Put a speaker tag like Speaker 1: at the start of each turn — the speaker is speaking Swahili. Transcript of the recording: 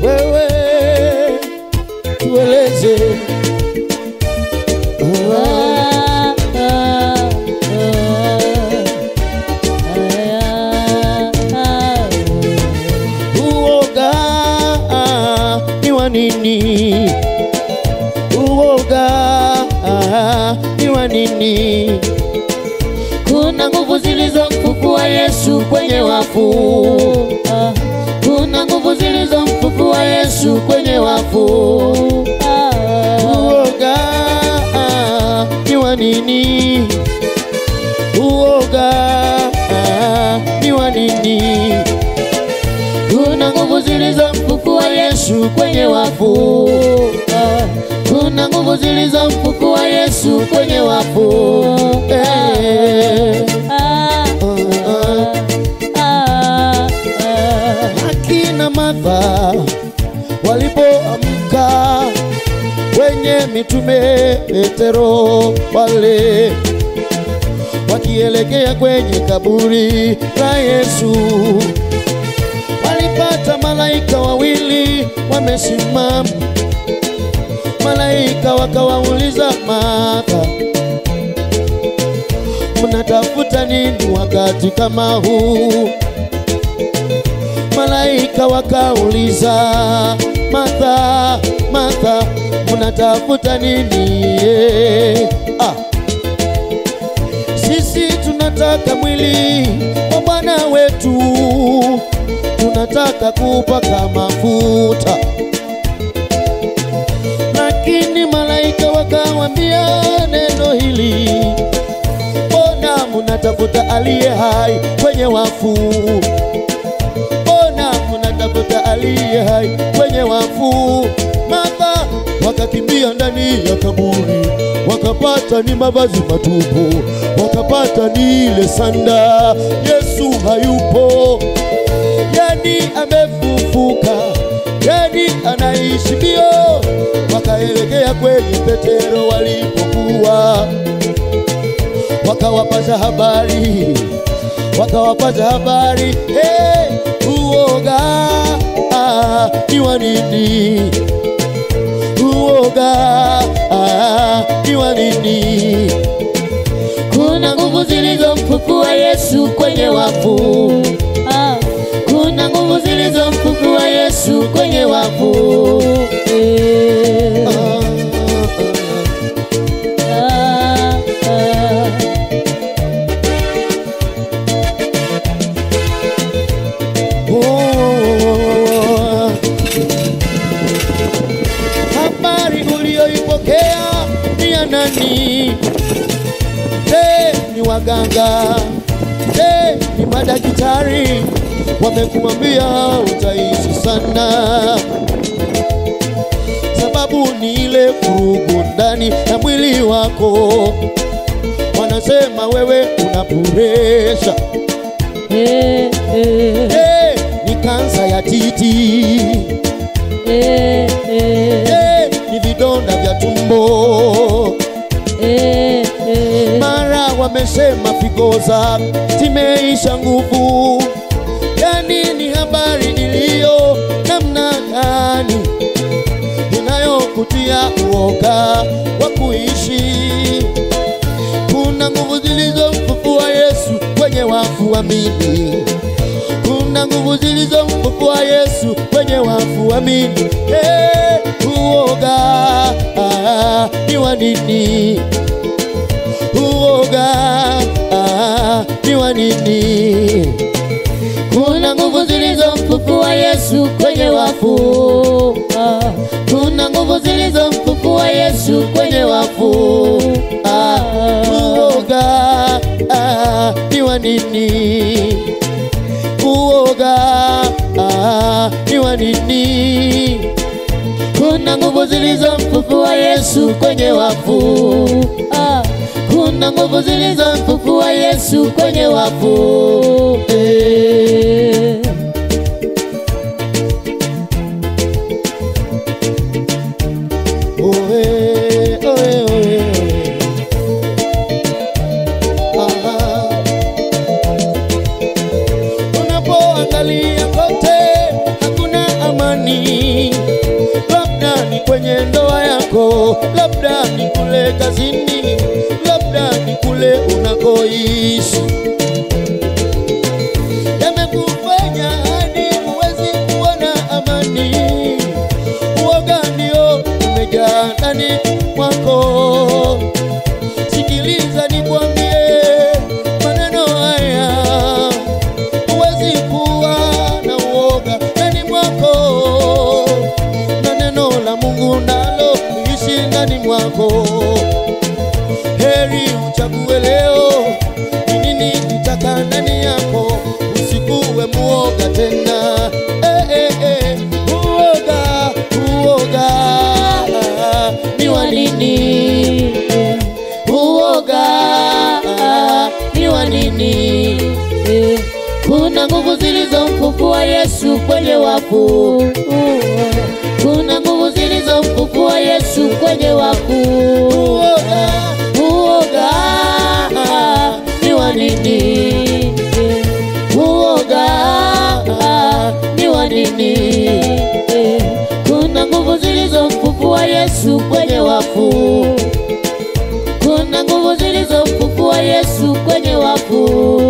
Speaker 1: Wewe tueleze uoga ni wa nini? Uoga ni wa nini?
Speaker 2: Kuna nguvu zilizomfufua Yesu kwenye wafu. Kuna nguvu zilizomfufua Yesu kwenye wafu.
Speaker 1: Uoga ni wa nini? Uoga ni wa nini?
Speaker 2: Kuna nguvu zilizomfufua Yesu kwenye wafu. Kuna nguvu zilizomfufua Yesu kwenye wafu.
Speaker 1: Akina Martha walipoamka, wenye mitume Petero wale wakielekea kwenye kaburi la Yesu, walipata malaika wawili wamesimama. Malaika wakawauliza Martha, mnatafuta nini wakati kama huu? Malaika wakauliza Martha, Martha, mnatafuta nini? Sisi tunataka mwili wa Bwana wetu, tunataka kupaka mafuta. Lakini malaika wakawaambia neno hili, mbona mnatafuta aliye hai kwenye wafu? Mbona mnatafuta aliye hai kwenye wafu? Martha wakakimbia ndani ya kaburi, wakapata ni mavazi matupu, wakapata ni ile sanda. Yesu hayupo, yani amefufuka, yani anaishi bio. Wakaelekea kwenye Petero walipokuwa, wakawapasha habari, wakawapasha habari. Uoga ni wa nini? Uoga ni wa nini?
Speaker 2: Kuna nguvu zilizomfufua Yesu kwenye wafu. Kuna nguvu zilizomfufua Yesu kwenye wafu.
Speaker 1: Habari uliyoipokea ni ya nani? Ni waganga? Ni madaktari? Wamekuambia utaishi sana, sababu ni ile vurugu ndani ya mwili wako. Wanasema wewe unapuresha. Ni kansa ya titi. Ni vidonda vya tumbo. Mara wamesema figo zako zimeisha nguvu. Yani ni habari iliyo namna gani inayokutia uoga wa kuishi? Kuna nguvu zilizomfufua Yesu kwenye wafu, amini. Kuna nguvu zilizomfufua Yesu kwenye wafu, amini. Uoga ni wa nini? Uoga ni wa nini?
Speaker 2: Kuna nguvu zilizomfufua Yesu kwenye wafu. Kuna nguvu zilizomfufua Yesu kwenye wafu.
Speaker 1: Uoga ni wa nini? Uoga ni wa nini?
Speaker 2: Kuna nguvu zilizomfufua Yesu kwenye wafu. Kuna nguvu zilizomfufua Yesu kwenye wafu.
Speaker 1: kuishi yamekufanya hadi huwezi kuona amani. Uoga ndio umejaa ndani mwako. Sikiliza nikwambie maneno haya, huwezi kuwa na uoga ndani mwako, na neno la Mungu nalo liishi ndani mwako. Heri uchague leo ni nini utaka ndani yako, usikuwe muoga tena. Uoga ni wa nini? Uoga ni wa nini? Kuna nguvu zilizomfufua Yesu kwenye wafu. Kuna nguvu zilizomfufua Yesu kwenye wafu. Uoga ni wa nini? Uoga ni wa nini? Kuna nguvu zilizomfufua Yesu kwenye wafu. Kuna nguvu zilizomfufua Yesu kwenye wafu.